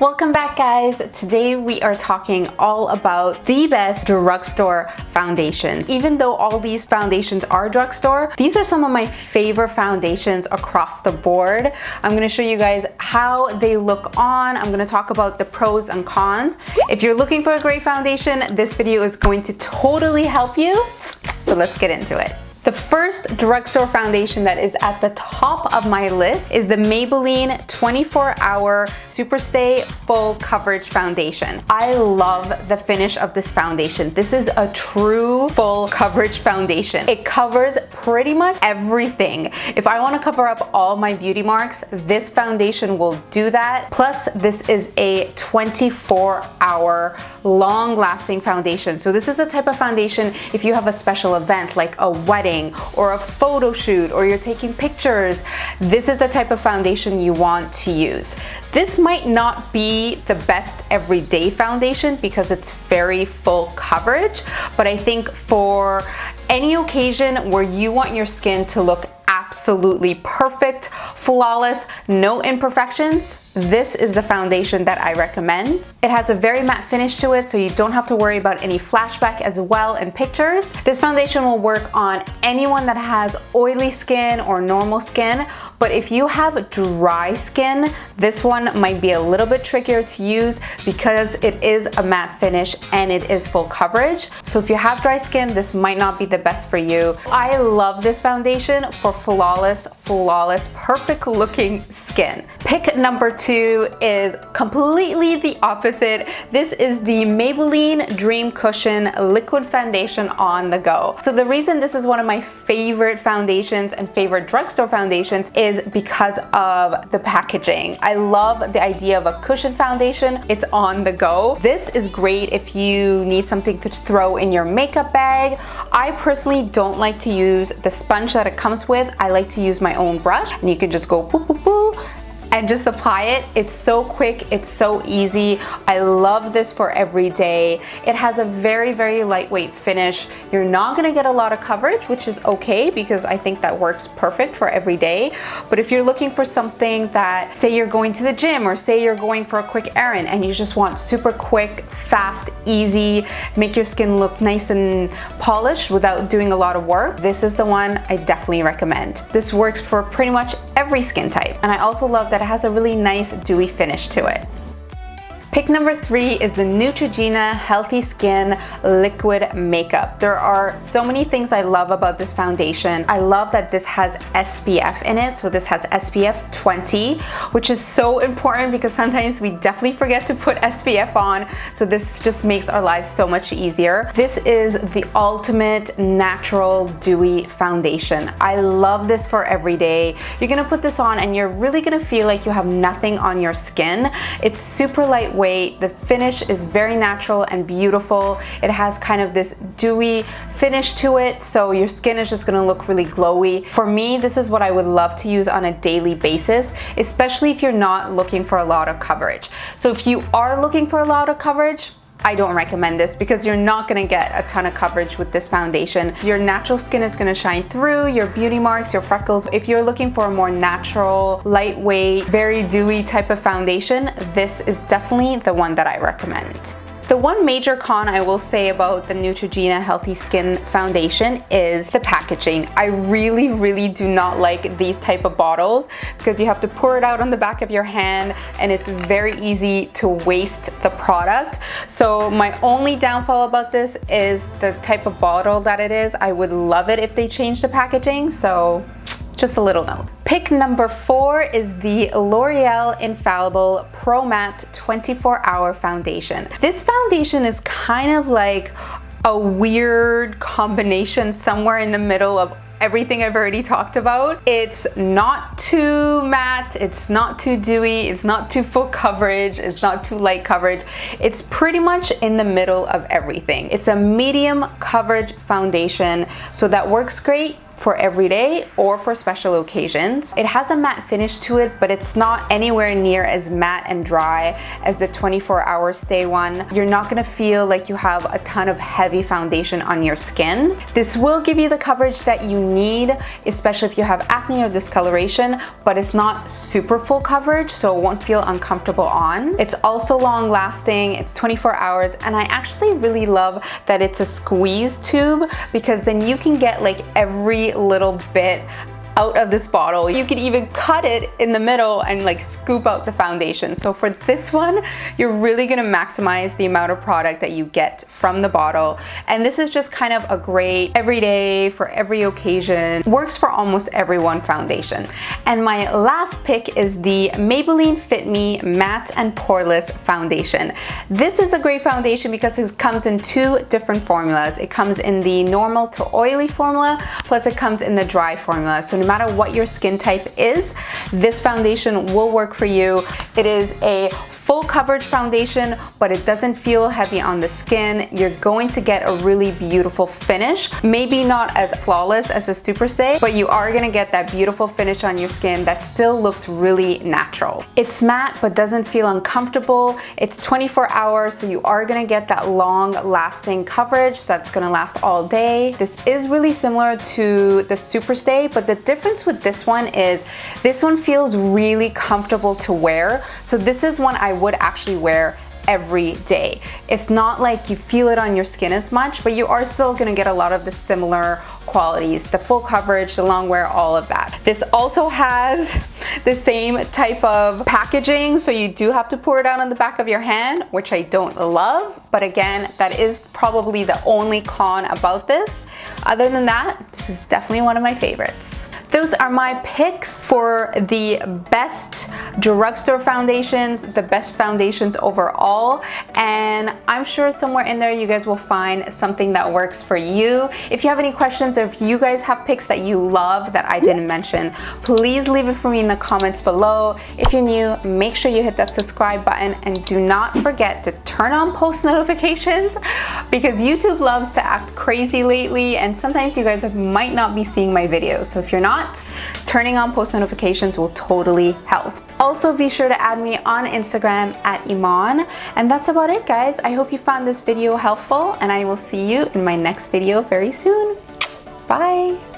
Welcome back, guys. Today we are talking all about the best drugstore foundations. Even though all these foundations are drugstore, these are some of my favorite foundations across the board. I'm going to show you guys how they look on. I'm going to talk about the pros and cons. If you're looking for a great foundation, this video is going to totally help you. So let's get into it. The first drugstore foundation that is at the top of my list is the Maybelline 24 Hour Superstay Full Coverage Foundation. I love the finish of this foundation. This is a true full coverage foundation. It covers pretty much everything. If I want to cover up all my beauty marks, this foundation will do that. Plus, this is a 24-hour long-lasting foundation. So this is a type of foundation if you have a special event like a wedding or a photo shoot, or you're taking pictures, this is the type of foundation you want to use. This might not be the best everyday foundation because it's very full coverage, but I think for any occasion where you want your skin to look absolutely perfect, flawless, no imperfections, this is the foundation that I recommend. It has a very matte finish to it, so you don't have to worry about any flashback as well in pictures. This foundation will work on anyone that has oily skin or normal skin, but if you have dry skin, this one might be a little bit trickier to use because it is a matte finish and it is full coverage. So if you have dry skin, this might not be the best for you. I love this foundation for flawless, perfect looking skin. Pick number 2 is completely the opposite. This is the Maybelline Dream Cushion Liquid Foundation on the go. So the reason this is one of my favorite foundations and favorite drugstore foundations is because of the packaging. I love the idea of a cushion foundation. It's on the go. This is great if you need something to throw in your makeup bag. I personally don't like to use the sponge that it comes with. I like to use my own brush, and you can just go boo boo boo and just apply it. It's so quick, it's so easy. I love this for every day. It has a very lightweight finish. You're not gonna get a lot of coverage, which is okay because I think that works perfect for every day. But if you're looking for something that, say you're going to the gym or say you're going for a quick errand and you just want super quick, fast, easy, make your skin look nice and polished without doing a lot of work, this is the one I definitely recommend. This works for pretty much every skin type. And I also love that it has a really nice dewy finish to it. Pick number 3 is the Neutrogena Healthy Skin Liquid Makeup. There are so many things I love about this foundation. I love that this has SPF in it. So this has SPF 20, which is so important because sometimes we definitely forget to put SPF on. So this just makes our lives so much easier. This is the ultimate natural dewy foundation. I love this for every day. You're gonna put this on and you're really gonna feel like you have nothing on your skin. It's super lightweight. The finish is very natural and beautiful. It has kind of this dewy finish to it, so your skin is just gonna look really glowy. For me, this is what I would love to use on a daily basis, especially if you're not looking for a lot of coverage. So if you are looking for a lot of coverage, I don't recommend this because you're not gonna get a ton of coverage with this foundation. Your natural skin is gonna shine through, your beauty marks, your freckles. If you're looking for a more natural, lightweight, very dewy type of foundation, this is definitely the one that I recommend. The one major con I will say about the Neutrogena Healthy Skin Foundation is the packaging. I really do not like these type of bottles because you have to pour it out on the back of your hand and it's very easy to waste the product. So my only downfall about this is the type of bottle that it is. I would love it if they changed the packaging, so just a little note. Pick number 4 is the L'Oreal Infallible Pro Matte 24 Hour Foundation. This foundation is kind of like a weird combination somewhere in the middle of everything I've already talked about. It's not too matte, it's not too dewy, it's not too full coverage, it's not too light coverage. It's pretty much in the middle of everything. It's a medium coverage foundation, so that works great for every day or for special occasions. It has a matte finish to it, but it's not anywhere near as matte and dry as the 24-hour stay one. You're not gonna feel like you have a ton of heavy foundation on your skin. This will give you the coverage that you need, especially if you have acne or discoloration, but it's not super full coverage, so it won't feel uncomfortable on. It's also long lasting, it's 24 hours, and I actually really love that it's a squeeze tube, because then you can get like every little bit out of this bottle. You can even cut it in the middle and like scoop out the foundation. So for this one, you're really gonna maximize the amount of product that you get from the bottle. And this is just kind of a great everyday, for every occasion, works for almost everyone foundation. And my last pick is the Maybelline Fit Me Matte and Poreless Foundation. This is a great foundation because it comes in two different formulas. It comes in the normal to oily formula, plus it comes in the dry formula. So no matter what your skin type is, this foundation will work for you. It is a full coverage foundation, but it doesn't feel heavy on the skin. You're going to get a really beautiful finish. Maybe not as flawless as the Superstay, but you are gonna get that beautiful finish on your skin that still looks really natural. It's matte, but doesn't feel uncomfortable. It's 24 hours, so you are gonna get that long lasting coverage that's gonna last all day. This is really similar to the Superstay, but the difference with this one is this one feels really comfortable to wear. So this is one I would actually wear every day. It's not like you feel it on your skin as much, but you are still gonna get a lot of the similar qualities, the full coverage, the long wear, all of that. This also has the same type of packaging, so you do have to pour it out on the back of your hand, which I don't love, but again, that is probably the only con about this. Other than that, this is definitely one of my favorites. Those are my picks for the best drugstore foundations, the best foundations overall, and I'm sure somewhere in there you guys will find something that works for you. If you have any questions, or if you guys have picks that you love that I didn't mention, please leave it for me in the comments below. If you're new, make sure you hit that subscribe button and do not forget to turn on post notifications, because YouTube loves to act crazy lately and sometimes you guys might not be seeing my videos. So if you're not, turning on post notifications will totally help. Also, be sure to add me on Instagram at Iman. And that's about it, guys. I hope you found this video helpful, and I will see you in my next video very soon. Bye.